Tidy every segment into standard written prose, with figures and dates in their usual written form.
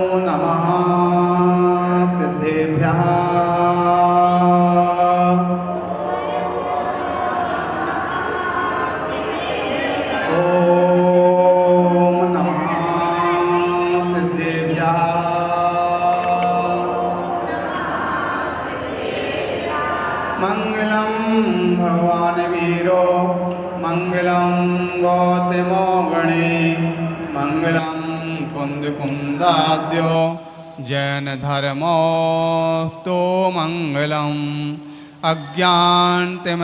नमः सिद्धेभ्यः ॐ नमः सिद्धेभ्यः मङ्गलं भगवान् वीरो मङ्गलं गौतमो गणे मङ्गलं कुन्दकुन्दाद्यो जैनधर्मोऽस्तु मङ्गलम् अज्ञानतिमिरान्धानां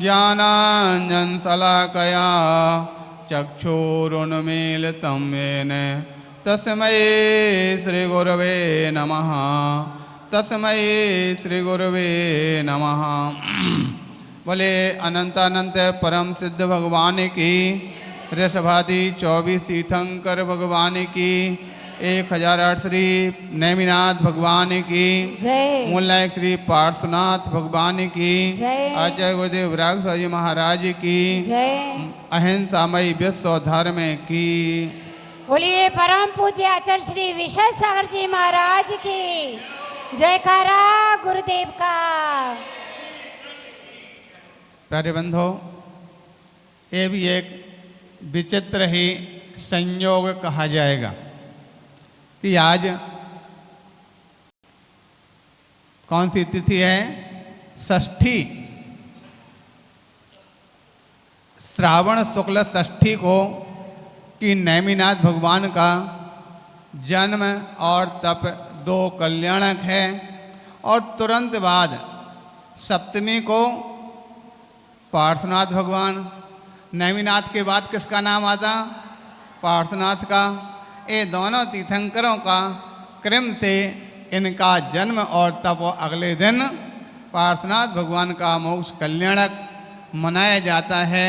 ज्ञानाञ्जनशलाकया चक्षुरुन्मीलितं येन तस्मै श्रीगुरवे नमः तस्मै श्रीगुरवे नमः। बोले अनंतानंत परम सिद्ध भगवान की, ऋषभादि 24 तीर्थंकर भगवान की, 1008 श्री नेमिनाथ भगवान की जय, मूलनायक श्री पार्श्वनाथ भगवान की जय, आचार्य गुरुदेव विराग स्वामी महाराज की जय। अहिंसामयी विश्व धर्म की। बोलिए परम पूज्य आचार्य श्री विशेष सागर जी महाराज की जयकारा गुरुदेव का। प्यारे बंधो, ये भी एक विचित्र ही संयोग कहा जाएगा कि आज कौन सी तिथि है? षष्ठी, श्रावण शुक्ल षष्ठी को कि नेमिनाथ भगवान का जन्म और तप दो कल्याणक है। और तुरंत बाद सप्तमी को पार्श्वनाथ भगवान, नेमिनाथ के बाद किसका नाम आता? पार्श्वनाथ का। ये दोनों तीर्थंकरों का क्रम से इनका जन्म और तप अगले दिन पार्श्वनाथ भगवान का मोक्ष कल्याणक मनाया जाता है।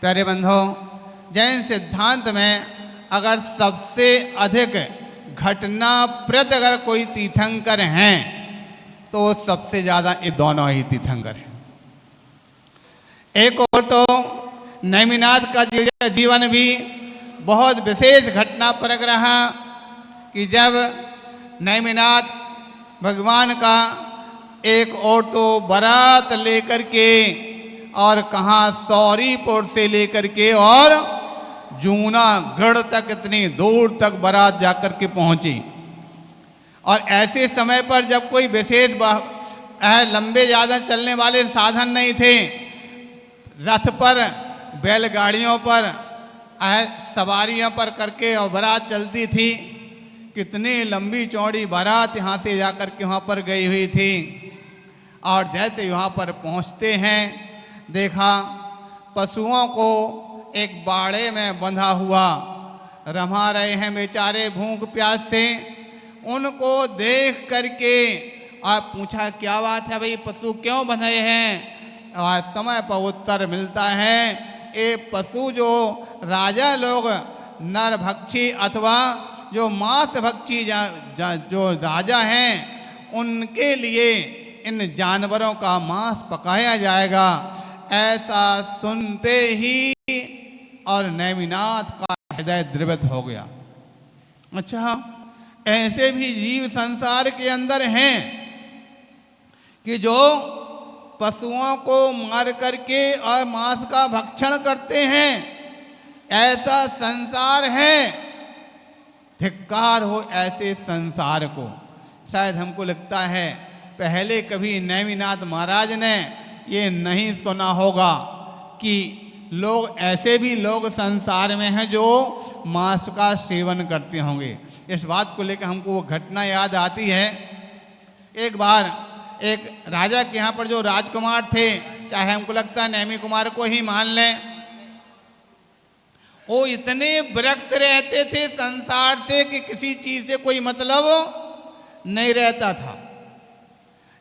प्यारे बंधो, जैन सिद्धांत में अगर सबसे अधिक घटनाप्रद अगर कोई तीर्थंकर हैं तो सबसे ज़्यादा ये दोनों ही तीर्थंकर हैं। एक और तो नेमिनाथ का जीवन भी बहुत विशेष घटना परक रहा कि जब नेमिनाथ भगवान का एक और तो बारात लेकर के और कहाँ सौरीपुर से लेकर के और जूनागढ़ तक इतनी दूर तक बारात जाकर के पहुंची। और ऐसे समय पर जब कोई विशेष लंबे ज़्यादा चलने वाले साधन नहीं थे, रथ पर बैलगाड़ियों पर सवारियों पर करके और बारात चलती थी। कितनी लंबी चौड़ी बारात यहाँ से जाकर के वहाँ पर गई हुई थी। और जैसे यहाँ पर पहुँचते हैं देखा पशुओं को एक बाड़े में बंधा हुआ रमा रहे हैं, बेचारे भूख प्यास थे। उनको देख करके आप पूछा क्या बात है भाई, पशु क्यों बंधे हैं? और समय पर उत्तर मिलता है ये पशु जो राजा लोग नरभक्षी अथवा जो मांस भक्षी जो राजा हैं उनके लिए इन जानवरों का मांस पकाया जाएगा। ऐसा सुनते ही और नेमिनाथ का हृदय द्रवित हो गया। अच्छा, ऐसे भी जीव संसार के अंदर हैं कि जो पशुओं को मार करके और मांस का भक्षण करते हैं। ऐसा संसार है, धिक्कार हो ऐसे संसार को। शायद हमको लगता है पहले कभी नेमिनाथ महाराज ने ये नहीं सुना होगा कि लोग ऐसे भी लोग संसार में हैं जो मांस का सेवन करते होंगे। इस बात को लेकर हमको वो घटना याद आती है। एक बार एक राजा के यहाँ पर जो राजकुमार थे, चाहे हमको लगता है नेमी कुमार को ही मान लें, वो इतने विरक्त रहते थे संसार से कि किसी चीज़ से कोई मतलब नहीं रहता था।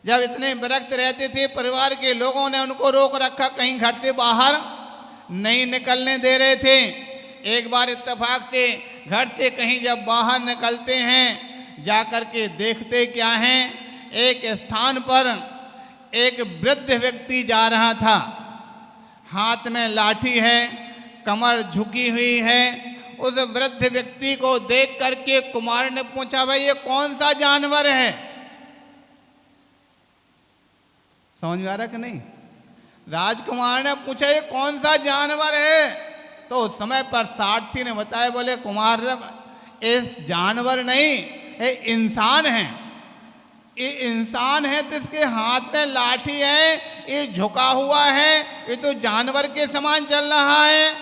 जब इतने विरक्त रहते थे, परिवार के लोगों ने उनको रोक रखा, कहीं घर से बाहर नहीं निकलने दे रहे थे। एक बार इत्तेफाक से घर से कहीं जब बाहर निकलते हैं, जाकर के देखते क्या हैं, एक स्थान पर एक वृद्ध व्यक्ति जा रहा था, हाथ में लाठी है, कमर झुकी हुई है, उस वृद्ध व्यक्ति को देख करके कुमार ने पूछा, भाई ये कौन सा जानवर है? समझ में आ रहा कि नहीं? राजकुमार ने पूछा ये कौन सा जानवर है? तो उस समय पर सारथी ने बताया, बोले कुमार इस जानवर नहीं, ये इंसान है। ये इंसान है तो इसके हाथ में लाठी है, ये झुका हुआ है, ये तो जानवर के समान चल रहा है।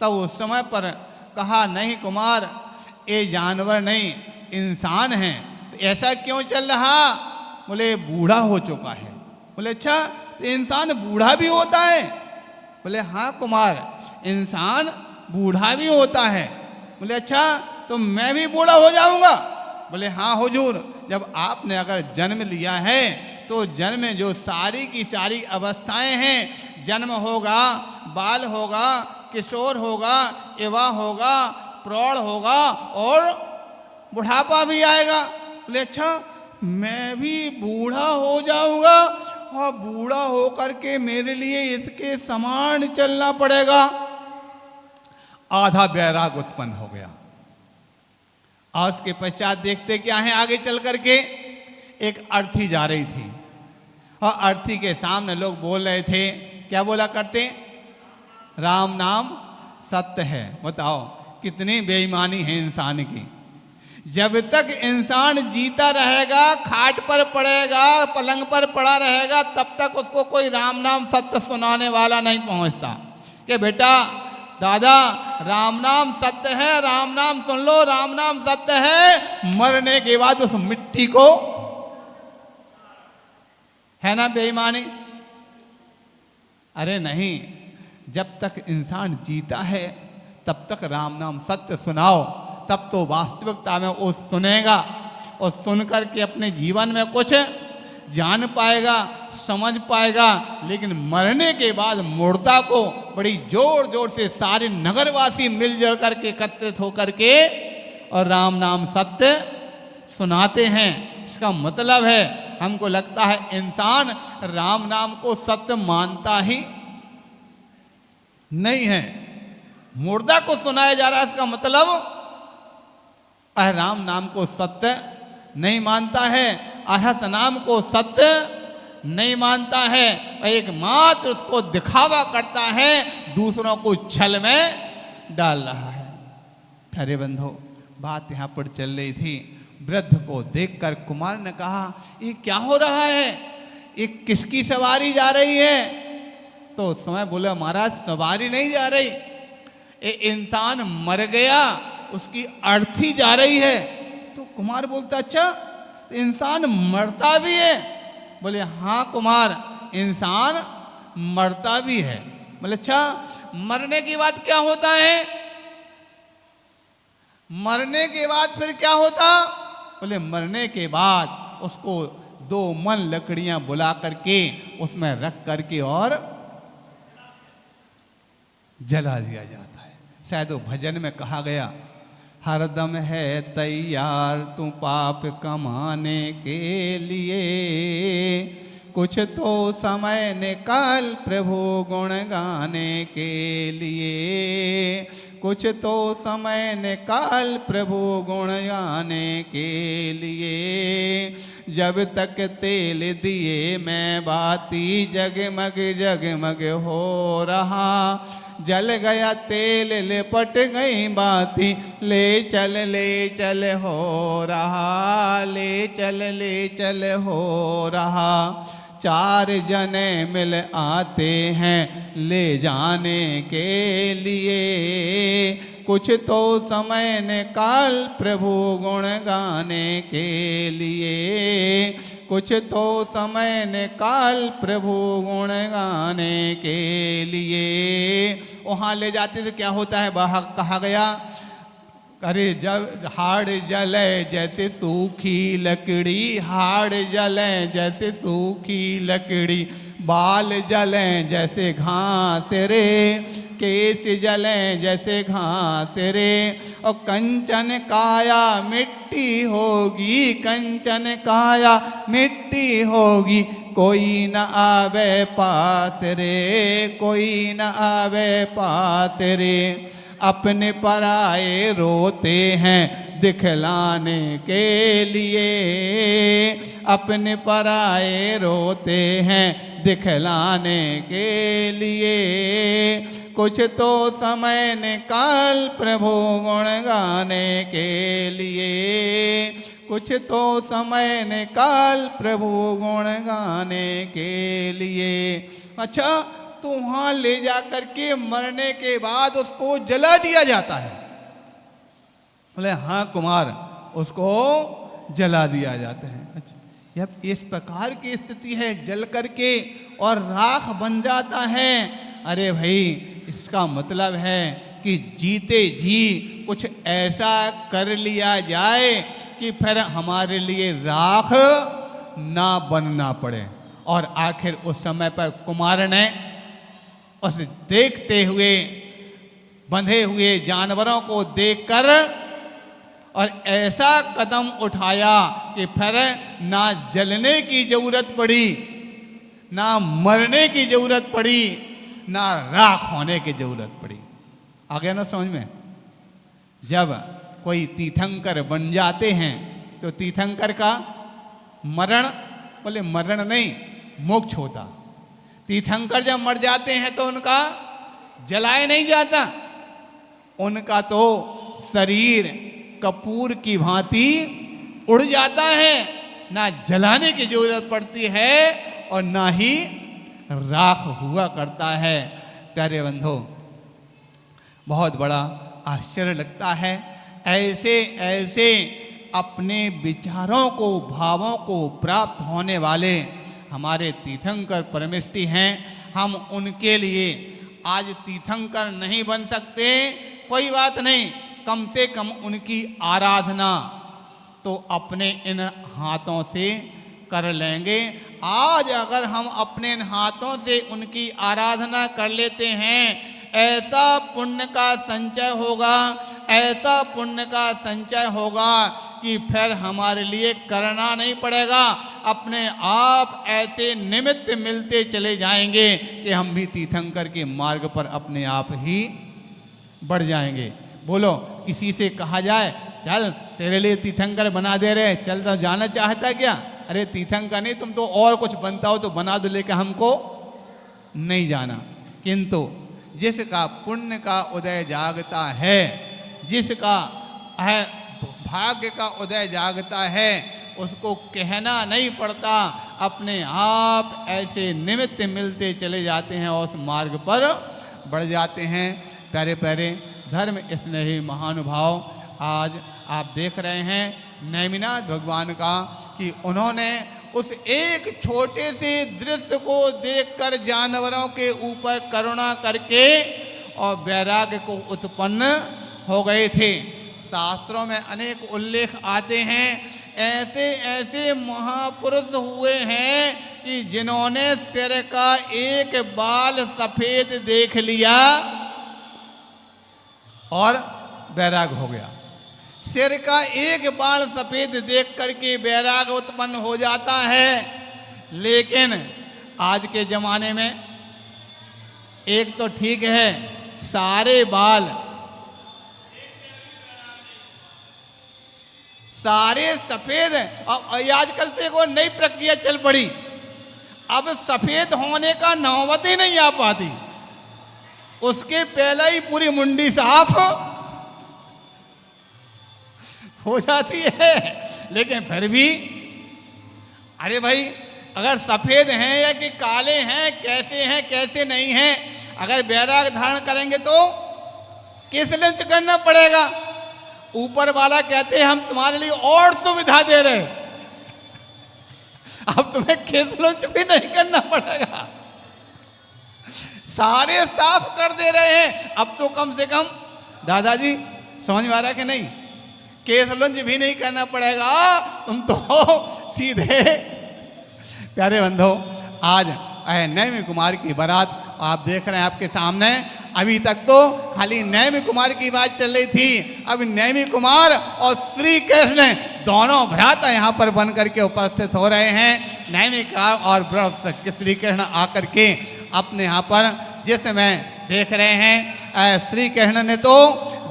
तब उस समय पर कहा, नहीं कुमार, ये जानवर नहीं, इंसान है। ऐसा क्यों चल रहा? बोले बूढ़ा हो चुका है। बोले अच्छा, तो इंसान बूढ़ा भी होता है? बोले हाँ कुमार, इंसान बूढ़ा भी होता है। बोले अच्छा, तो मैं भी बूढ़ा हो जाऊंगा? बोले हाँ हुजूर, जब आपने अगर जन्म लिया है तो जन्म में जो सारी की सारी अवस्थाएं हैं, जन्म होगा, बाल होगा, किशोर होगा, युवा होगा, प्रौढ़ होगा और बुढ़ापा भी आएगा। बोले अच्छा, मैं भी बूढ़ा हो जाऊंगा और बूढ़ा होकर के मेरे लिए इसके समान चलना पड़ेगा। आधा बैराग उत्पन्न हो गया। और उसके पश्चात देखते क्या है, आगे चल करके एक अर्थी जा रही थी और अर्थी के सामने लोग बोल रहे थे, क्या बोला करते? राम नाम सत्य है। बताओ कितनी बेईमानी है इंसान की। जब तक इंसान जीता रहेगा, खाट पर पड़ेगा, पलंग पर पड़ा रहेगा, तब तक उसको कोई राम नाम सत्य सुनाने वाला नहीं पहुंचता कि बेटा दादा राम नाम सत्य है, राम नाम सुन लो, राम नाम सत्य है। मरने के बाद उस मिट्टी को, है ना बेईमानी? अरे नहीं, जब तक इंसान जीता है तब तक राम नाम सत्य सुनाओ, तब तो वास्तविकता में वो सुनेगा और सुन करके अपने जीवन में कुछ जान पाएगा, समझ पाएगा। लेकिन मरने के बाद मुर्दा को बड़ी जोर जोर से सारे नगरवासी मिलजुल करके एकत्रित होकर के और राम नाम सत्य सुनाते हैं। इसका मतलब है, हमको लगता है इंसान राम नाम को सत्य मानता ही नहीं है। मुर्दा को सुनाया जा रहा है, इसका मतलब राम नाम को सत्य नहीं मानता है, अरहत नाम को सत्य नहीं मानता है, एकमात्र उसको दिखावा करता है, दूसरों को छल में डाल रहा है। प्यारे बंधु, बात यहाँ पर चल रही थी। वृद्ध को देखकर कुमार ने कहा, ये क्या हो रहा है? ये किसकी सवारी जा रही है? तो उस समय बोला, महाराज सवारी नहीं जा रही, ये इंसान मर गया, उसकी अर्थी जा रही है। तो कुमार बोलता, अच्छा तो इंसान मरता भी है? बोले हाँ कुमार, इंसान मरता भी है। बोले अच्छा, मरने के बाद क्या होता है? मरने के बाद फिर क्या होता? बोले मरने के बाद उसको 2 मन लकड़ियां बुला करके उसमें रख करके और जला दिया जाता है। शायद वो भजन में कहा गया, हरदम है तैयार तू पाप कमाने के लिए, कुछ तो समय निकाल प्रभु गुण गाने के लिए, कुछ तो समय निकाल प्रभु गुण गाने के लिए। जब तक तेल दिए मैं बाती, जगमग जगमग हो रहा, जल गया तेल लिपट गई बाती, ले चल हो रहा, ले चल हो रहा। 4 जने मिल आते हैं ले जाने के लिए, कुछ तो समय निकाल प्रभु गुण गाने के लिए, कुछ तो समय निकाल प्रभु गुण गाने के लिए। वहाँ ले जाते तो क्या होता है? वह कहा गया, अरे जब हाड़ जले जैसे सूखी लकड़ी, हाड़ जले जैसे सूखी लकड़ी, बाल जलें जैसे घास रे, केस जलें जैसे घास रे, और कंचन काया मिट्टी होगी, कंचन काया मिट्टी होगी, कोई न आवे पास रे, कोई न आवे पास रे। अपने पराए रोते हैं दिखलाने के लिए, अपने पराए रोते हैं दिखलाने के लिए। कुछ तो समय निकाल प्रभु गुण गाने के लिए, कुछ तो समय निकाल प्रभु गुण गाने के लिए। अच्छा, तो वहाँ ले जा करके मरने के बाद उसको जला दिया जाता है? बोले हाँ कुमार, उसको जला दिया जाता है। अच्छा, जब इस प्रकार की स्थिति है, जल करके और राख बन जाता है। अरे भाई, इसका मतलब है कि जीते जी कुछ ऐसा कर लिया जाए कि फिर हमारे लिए राख ना बनना पड़े। और आखिर उस समय पर कुमार ने उस देखते हुए बंधे हुए जानवरों को देखकर और ऐसा कदम उठाया कि फिर ना जलने की जरूरत पड़ी, ना मरने की जरूरत पड़ी, ना राख होने की जरूरत पड़ी। आ गया ना समझ में? जब कोई तीर्थंकर बन जाते हैं तो तीर्थंकर का मरण, बोले मरण नहीं, मोक्ष होता। तीर्थंकर जब मर जाते हैं तो उनका जलाया नहीं जाता, उनका तो शरीर कपूर की भांति उड़ जाता है। ना जलाने की जरूरत पड़ती है और ना ही राख हुआ करता है। प्यारे बंधो, बहुत बड़ा आश्चर्य लगता है। ऐसे ऐसे अपने विचारों को, भावों को प्राप्त होने वाले हमारे तीर्थंकर परमेष्टि हैं। हम उनके लिए आज तीर्थंकर नहीं बन सकते, कोई बात नहीं, कम से कम उनकी आराधना तो अपने इन हाथों से कर लेंगे। आज अगर हम अपने इन हाथों से उनकी आराधना कर लेते हैं, ऐसा पुण्य का संचय होगा, ऐसा पुण्य का संचय होगा कि फिर हमारे लिए करना नहीं पड़ेगा। अपने आप ऐसे निमित्त मिलते चले जाएंगे कि हम भी तीर्थंकर के मार्ग पर अपने आप ही बढ़ जाएंगे। बोलो, किसी से कहा जाए चल तेरे लिए तीर्थंकर बना दे रहे, चल तो जाना चाहता क्या? अरे तीर्थंकर नहीं, तुम तो और कुछ बनता हो तो बना दो, लेकर हमको नहीं जाना। किंतु जिसका पुण्य का उदय जागता है, जिसका है भाग्य का उदय जागता है, उसको कहना नहीं पड़ता, अपने आप ऐसे निमित्त मिलते चले जाते हैं और उस मार्ग पर बढ़ जाते हैं। प्यारे प्यारे धर्म स्नेही महानुभाव, आज आप देख रहे हैं नेमिनाथ भगवान का कि उन्होंने उस एक छोटे से दृश्य को देखकर जानवरों के ऊपर करुणा करके और वैराग्य को उत्पन्न हो गए थे। शास्त्रों में अनेक उल्लेख आते हैं, ऐसे ऐसे महापुरुष हुए हैं कि जिन्होंने सिर का एक बाल सफेद देख लिया और वैराग हो गया। सिर का एक बाल सफेद देख करके वैराग उत्पन्न हो जाता है। लेकिन आज के जमाने में एक तो ठीक है, सारे बाल सारे सफेद, और आजकल तो एक नई प्रक्रिया चल पड़ी, अब सफेद होने का नौबत ही नहीं आ पाती, उसके पहले ही पूरी मुंडी साफ हो जाती है। लेकिन फिर भी अरे भाई, अगर सफेद हैं या कि काले हैं, कैसे हैं कैसे नहीं हैं, अगर वैराग धारण करेंगे तो किस लंच करना पड़ेगा। ऊपर वाला कहते हैं हम तुम्हारे लिए और सुविधा दे रहे, अब तुम्हें केस लंच भी नहीं करना पड़ेगा, सारे साफ कर दे रहे हैं। अब तो कम से कम दादाजी समझ में आ रहा है कि नहीं, केस लंच भी नहीं करना पड़ेगा, तुम तो सीधे। प्यारे बंधो, आज नैमी कुमार की बारात आप देख रहे हैं आपके सामने। अभी तक तो खाली नैमी कुमार की बात चल रही थी, अब नैमी कुमार और श्री कृष्ण दोनों भ्राता यहाँ पर बन करके उपस्थित हो रहे हैं। नैमी कुमार और श्री कृष्ण आकर के अपने यहाँ पर जिसमें देख रहे हैं श्री कृष्ण ने तो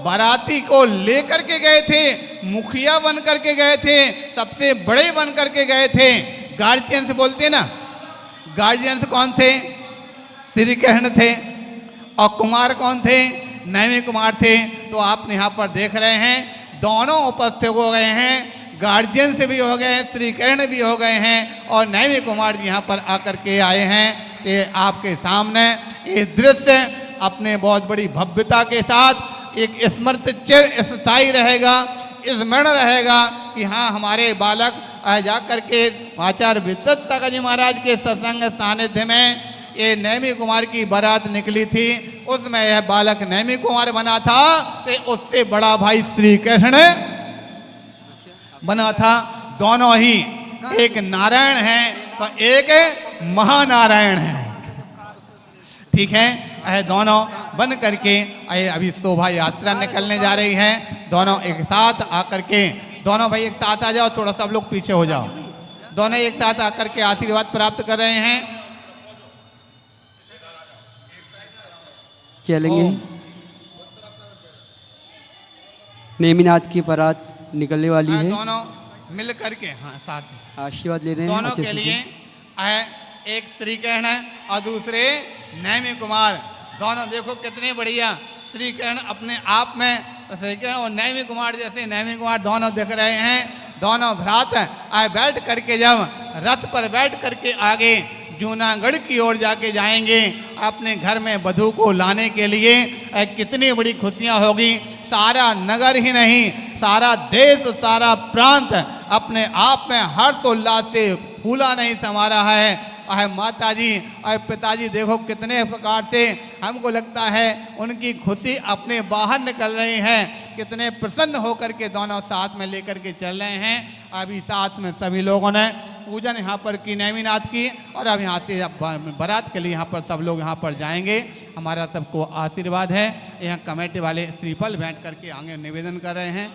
बाराती को लेकर के गए थे, मुखिया बन करके गए थे, सबसे बड़े बन करके गए थे। गार्जियंस बोलते ना, गार्जियंस कौन थे? श्री कृष्ण थे। और कुमार कौन थे? नैमी कुमार थे। तो आप यहाँ पर देख रहे हैं दोनों उपस्थित हो गए हैं, गार्जियन से भी हो गए हैं, श्री कृष्ण भी हो गए हैं और नैमी कुमार जी यहाँ पर आकर के आए हैं। ये आपके सामने ये दृश्य अपने बहुत बड़ी भव्यता के साथ एक स्मृत चिर स्थायी रहेगा, स्मरण रहेगा कि हाँ हमारे बालक जा करके आचार्य विश्वनाथ सागर जी महाराज के सत्संग सानिध्य में ये नैमी कुमार की बारात निकली थी, उसमें यह बालक नैमी कुमार बना था, तो उससे बड़ा भाई श्री कृष्ण बना था। दोनों ही एक नारायण हैं तो एक महानारायण हैं, ठीक है। दोनों बन करके अभी शोभा यात्रा निकलने जा रही है। दोनों एक साथ आकर के, दोनों भाई एक साथ आ जाओ, थोड़ा सा लोग पीछे हो जाओ। दोनों एक साथ आकर के आशीर्वाद प्राप्त कर रहे हैं। चलेंगे। नेमिनाथ की बारात निकलने वाली है। दोनों मिल करके हाँ साथ में आशीर्वाद ले रहे हैं दोनों के लिए एक श्री कृष्ण और दूसरे नैमी कुमार। दोनों देखो कितने बढ़िया श्री कृष्ण अपने आप में, श्री कृष्ण और नैमी कुमार जैसे नैमी कुमार दोनों दिख रहे हैं। दोनों भ्रात बैठ करके जब रथ पर बैठ करके आगे जूनागढ़ की ओर जाके जाएंगे अपने घर में वधू को लाने के लिए, कितनी बड़ी खुशियां होगी। सारा नगर ही नहीं, सारा देश, सारा प्रांत अपने आप में हर्षोल्लास से फूला नहीं समा रहा है। माता जी और पिताजी देखो कितने प्रकार से हमको लगता है उनकी खुशी अपने बाहर निकल रही है, कितने प्रसन्न होकर के दोनों साथ में लेकर के चल रहे हैं। अभी साथ में सभी लोगों ने पूजन यहाँ पर की नैमिनाथ की और अब यहाँ से बारात के लिए यहाँ पर सब लोग यहाँ पर जाएंगे। हमारा सबको आशीर्वाद है। यहाँ कमेटी वाले श्रीफल भेंट करके आगे निवेदन कर रहे हैं।